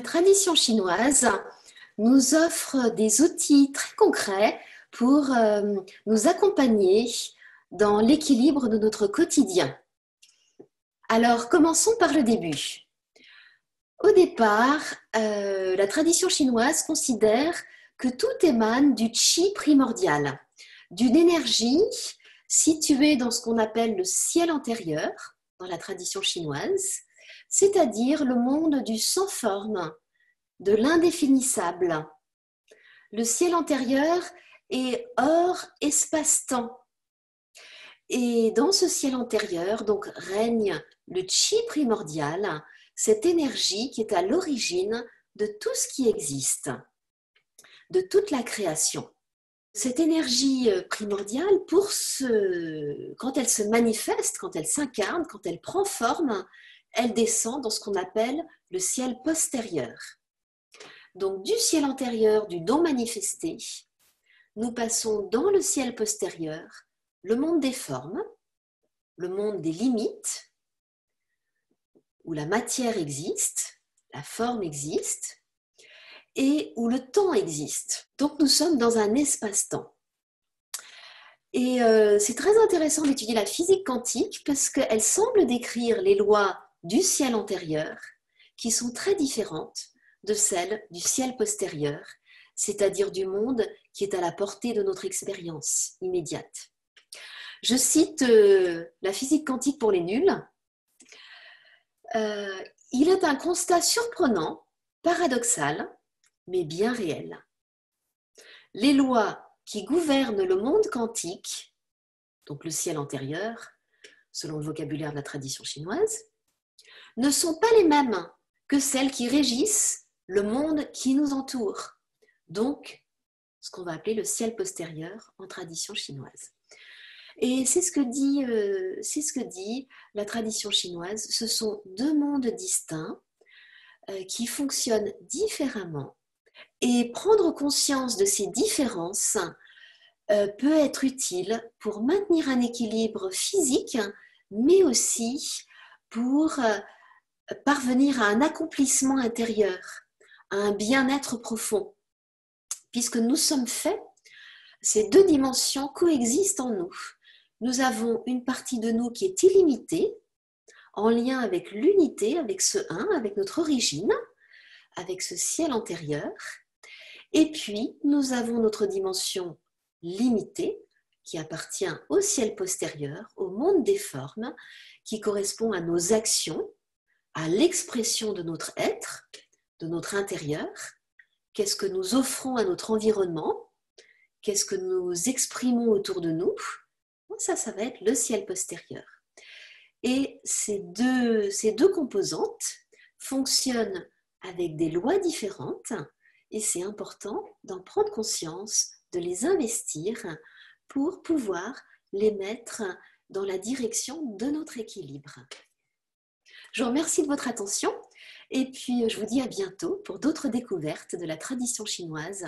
tradition chinoise nous offre des outils très concrets pour nous accompagner dans l'équilibre de notre quotidien. Alors, commençons par le début. Au départ, la tradition chinoise considère que tout émane du qi primordial, d'une énergie située dans ce qu'on appelle le ciel antérieur, dans la tradition chinoise, c'est-à-dire le monde du sans forme, de l'indéfinissable. Le ciel antérieur est hors espace-temps. Et dans ce ciel antérieur, donc, règne le qi primordial, cette énergie qui est à l'origine de tout ce qui existe, de toute la création. Cette énergie primordiale, quand elle se manifeste, quand elle s'incarne, quand elle prend forme, elle descend dans ce qu'on appelle le ciel postérieur. Donc du ciel antérieur, du don manifesté, nous passons dans le ciel postérieur, le monde des formes, le monde des limites, où la matière existe, la forme existe, et où le temps existe. Donc nous sommes dans un espace-temps. Et c'est très intéressant d'étudier la physique quantique parce qu'elle semble décrire les lois du ciel antérieur qui sont très différentes de celles du ciel postérieur, c'est-à-dire du monde qui est à la portée de notre expérience immédiate. Je cite la physique quantique pour les nuls. Il est un constat surprenant, paradoxal, mais bien réel. Les lois qui gouvernent le monde quantique, donc le ciel antérieur, selon le vocabulaire de la tradition chinoise, ne sont pas les mêmes que celles qui régissent le monde qui nous entoure, donc ce qu'on va appeler le ciel postérieur en tradition chinoise. Et c'est ce que dit la tradition chinoise. Ce sont deux mondes distincts qui fonctionnent différemment. Et prendre conscience de ces différences peut être utile pour maintenir un équilibre physique, mais aussi pour parvenir à un accomplissement intérieur, à un bien-être profond. Puisque nous sommes faits, ces deux dimensions coexistent en nous. Nous avons une partie de nous qui est illimitée, en lien avec l'unité, avec ce un, avec notre origine, avec ce ciel antérieur. Et puis, nous avons notre dimension limitée, qui appartient au ciel postérieur, au monde des formes, qui correspond à nos actions, à l'expression de notre être, de notre intérieur. Qu'est-ce que nous offrons à notre environnement? Qu'est-ce que nous exprimons autour de nous? Ça va être le ciel postérieur. Et ces deux composantes fonctionnent avec des lois différentes et c'est important d'en prendre conscience, de les investir pour pouvoir les mettre dans la direction de notre équilibre. Je vous remercie de votre attention et puis je vous dis à bientôt pour d'autres découvertes de la tradition chinoise